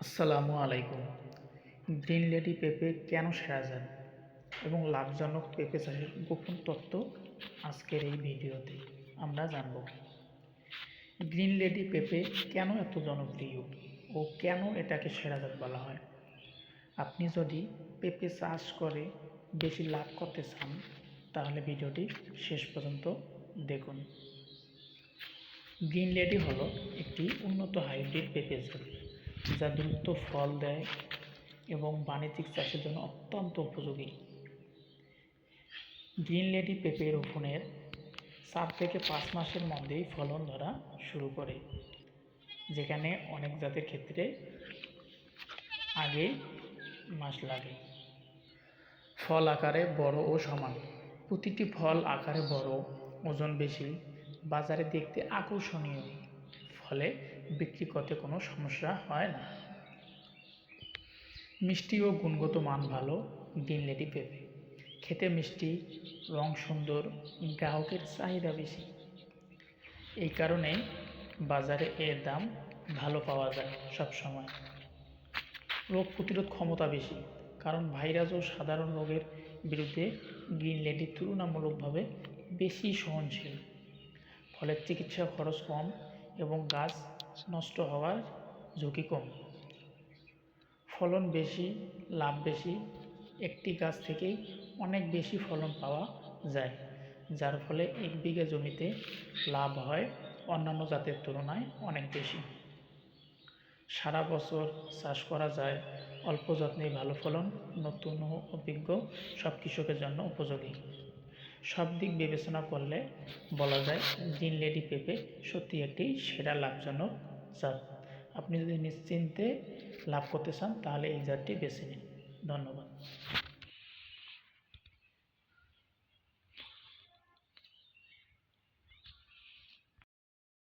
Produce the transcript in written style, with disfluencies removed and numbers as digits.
আসসালামু আলাইকুম। Green lady পেঁপে কেন সেরা জাত এবং লাভজনক পেঁপে চাষের গোপন তথ্য আজকের এই ভিডিওতে আমরা জানব। গ্রিন লেডি পেঁপে কেন এত জনপ্রিয় ও কেন এটাকে সেরা জাত বলা হয়। আপনি যদি পেঁপে চাষ করে বেশি লাভ করতে চান তাহলে ভিডিওটি শেষ পর্যন্ত দেখুন। গ্রিন লেডি হলো একটি উন্নত হাইব্রিড পেঁপে জাত যা দ্রুত ফল দেয় এবং বাণিজ্যিক চাষের জন্য অত্যন্ত উপযোগী। গ্রিন লেডি পেঁপে রোপণের 4 থেকে 5 মাসের মধ্যেই ফলন ধরা শুরু করে, যেখানে অনেক জাতের ক্ষেত্রে আগে মাস লাগে। ফল আকারে বড় ও সমান। প্রতিটি ফল আকারে বড়, ওজন বেশি, বাজারে দেখতে আকর্ষণীয়, ফলে বিক্রি করতে কোনো সমস্যা হয় না। মিষ্টি ও গুণগত মান ভালো। গ্রিন লেডি পেঁপে খেতে মিষ্টি, রং সুন্দর, গ্রাহকের চাহিদা বেশি। এই কারণে বাজারে এর দাম ভালো পাওয়া যায় সবসময়। রোগ প্রতিরোধ ক্ষমতা বেশি, কারণ ভাইরাস ও সাধারণ রোগের বিরুদ্ধে গ্রিন লেডি তুলনামূলকভাবে বেশি সহনশীল। ফলের চিকিৎসা খরচ কম এবং গাছ নষ্ট হওয়ার ঝুঁকি কম। ফলন বেশি, লাভ বেশি। একটি গাছ থেকেই অনেক বেশি ফলন পাওয়া যায়, যার ফলে 1 বিঘা জমিতে লাভ হয় অন্যান্য জাতের তুলনায় অনেক বেশি। সারা বছর চাষ করা যায়, অল্প যত্নেই ভালো ফলন, নতুন ও অভিজ্ঞ সব কৃষকের জন্য উপযোগী। সব দিক বিবেচনা করলে বলা যায় গ্রিন লেডি পেঁপে সত্যি একটি সেরা লাভজনক জাত। আপনি যদি নিশ্চিন্তে লাভ করতে চান তাহলে এই জাতটি বেছে নিন। ধন্যবাদ।